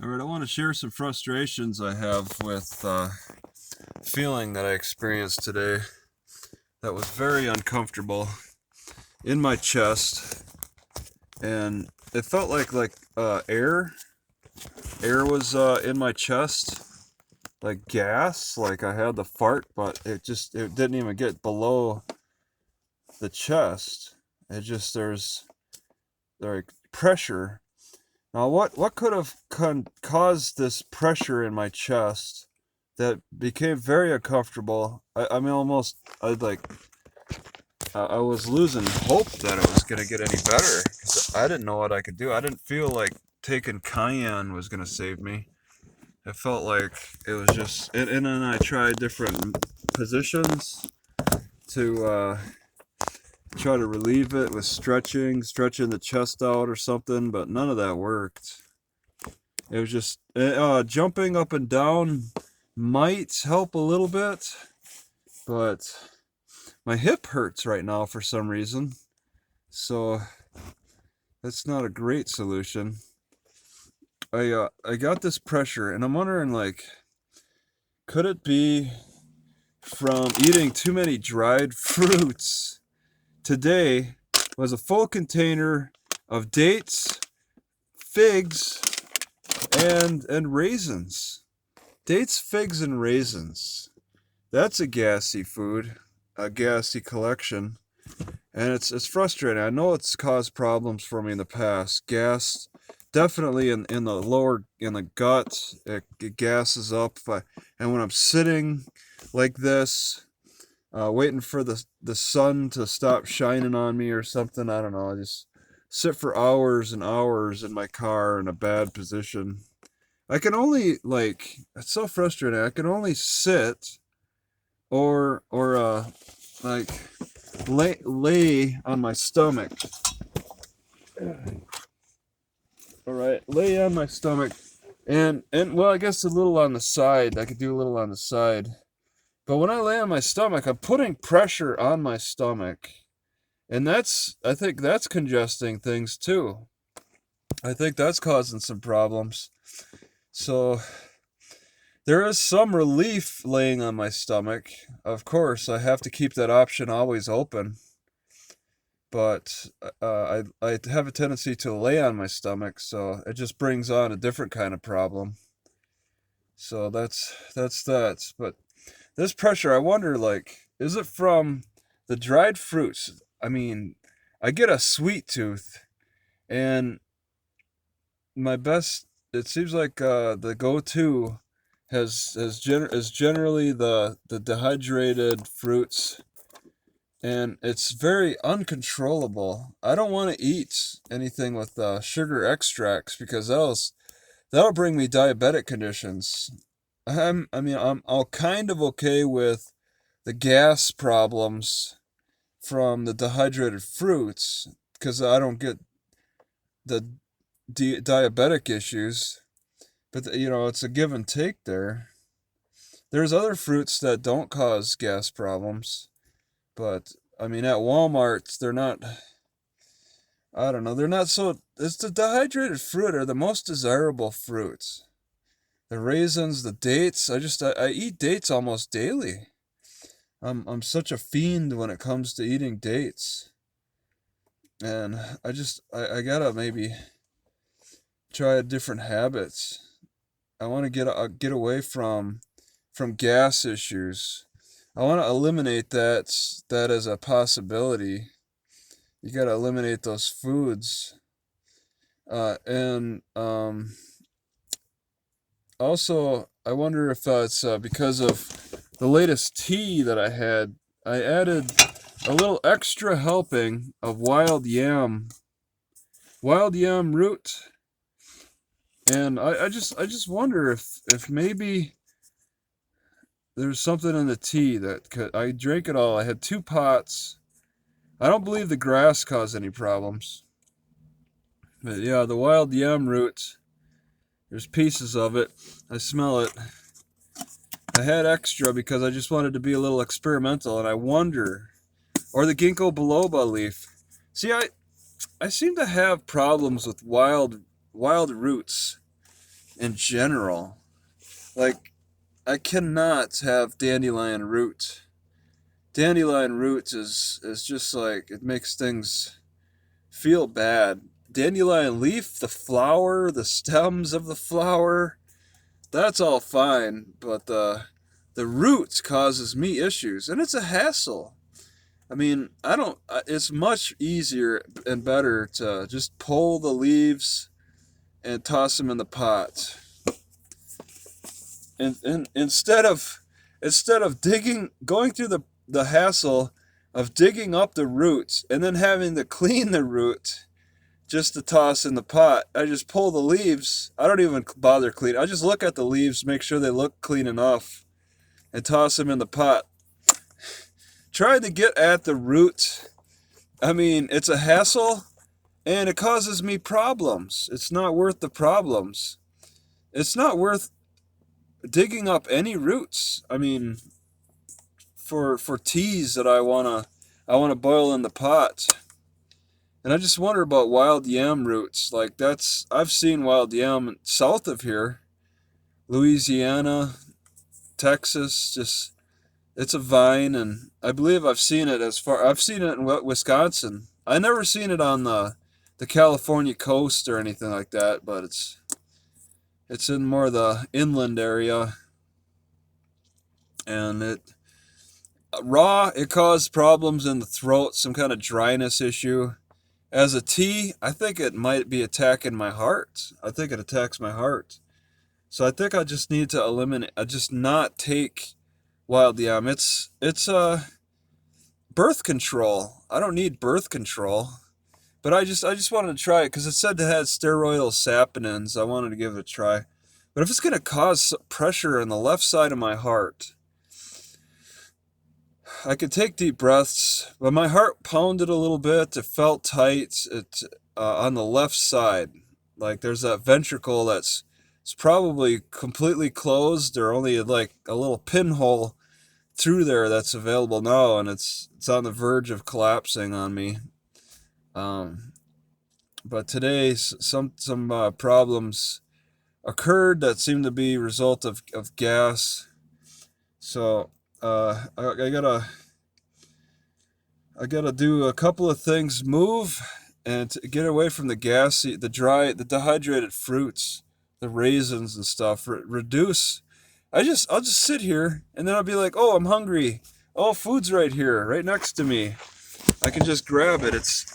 Alright, I want to share some frustrations I have with feeling that I experienced today that was very uncomfortable in my chest, and it felt like air was in my chest, like gas, like I had the fart, but it didn't even get below the chest. It just there's like pressure. Now, what could have caused this pressure in my chest that became very uncomfortable? I mean, almost, I was losing hope that it was gonna get any better because I didn't know what I could do. I didn't feel like taking cayenne was gonna save me. It felt like it was just, and then I tried different positions to try to relieve it with stretching the chest out or something, but none of that worked. It was just jumping up and down might help a little bit, but my hip hurts right now for some reason, so that's not a great solution. I got this pressure, and I'm wondering, like, could it be from eating too many dried fruits? Today was a full container of dates, figs, and raisins. Dates, figs, and raisins. That's a gassy food, a gassy collection, and it's frustrating. I know it's caused problems for me in the past. Gas, definitely in the lower in the gut, it gasses up. And when I'm sitting like this, waiting for the sun to stop shining on me or something, I don't know. I just sit for hours and hours in my car in a bad position. I can only it's so frustrating. I can only sit or like lay on my stomach. All right, lay on my stomach, and well, I guess a little on the side. I could do a little on the side, but when I lay on my stomach, I'm putting pressure on my stomach, and I think that's congesting things too. I think that's causing some problems. So there is some relief laying on my stomach. Of course, I have to keep that option always open. But I have a tendency to lay on my stomach, so it just brings on a different kind of problem. So that's that. But this pressure, I wonder, like, is it from the dried fruits? I mean, I get a sweet tooth, and my best. It seems like the go-to is generally the dehydrated fruits, and it's very uncontrollable. I don't want to eat anything with sugar extracts because that'll bring me diabetic conditions. I'm all kind of okay with the gas problems from the dehydrated fruits because I don't get the diabetic issues. But it's a give and take there. There's other fruits that don't cause gas problems, but I mean at Walmart they're not. I don't know. They're not so. It's the dehydrated fruit are the most desirable fruits. The raisins, the dates. I eat dates almost daily. I'm such a fiend when it comes to eating dates, and I gotta maybe try different habits. I want to get away from gas issues. I want to eliminate that as a possibility. You got to eliminate those foods, and also I wonder if it's because of the latest tea that I had. I added a little extra helping of wild yam root, and I just wonder if maybe there's something in the tea that I drank it all. I had 2 pots. I don't believe the grass caused any problems. But yeah, the wild yam root, there's pieces of it. I smell it. I had extra because I just wanted to be a little experimental, and I wonder, or the ginkgo biloba leaf. See, I seem to have problems with wild roots. in general. Like, I cannot have dandelion root. Dandelion root is just like, it makes things feel bad. Dandelion leaf, the flower, the stems of the flower, that's all fine, but the roots causes me issues, and it's a hassle. I mean, I don't. It's much easier and better to just pull the leaves and toss them in the pot, and instead of going through the hassle of digging up the roots and then having to clean the root just to toss in the pot. I just pull the leaves. I don't even bother cleaning. I just look at the leaves, make sure they look clean enough, and toss them in the pot. Trying to get at the root, I mean, it's a hassle, and it causes me problems. It's not worth the problems. It's not worth digging up any roots. I mean, for teas that I wanna boil in the pot. And I just wonder about wild yam roots. Like, I've seen wild yam south of here, Louisiana, Texas. Just, it's a vine, and I believe I've seen it in Wisconsin. I never seen it on the California coast or anything like that, but it's in more the inland area, and it caused problems in the throat, some kind of dryness issue. As a tea, I think it might be attacking my heart. I think it attacks my heart. So I think I just need to just not take wild yam. It's birth control. I don't need birth control. But I just wanted to try it because it said it had steroidal saponins. I wanted to give it a try. But if it's going to cause pressure on the left side of my heart, I could take deep breaths, but my heart pounded a little bit. It felt tight. On the left side, like there's that ventricle it's probably completely closed, or only like a little pinhole through there that's available now, and it's on the verge of collapsing on me. But today, some problems occurred that seemed to be a result of gas. So I gotta do a couple of things, move, and to get away from the gassy, the dehydrated fruits, the raisins and stuff. Reduce. I'll just sit here, and then I'll be like, oh, I'm hungry. Oh, food's right here, right next to me. I can just grab it.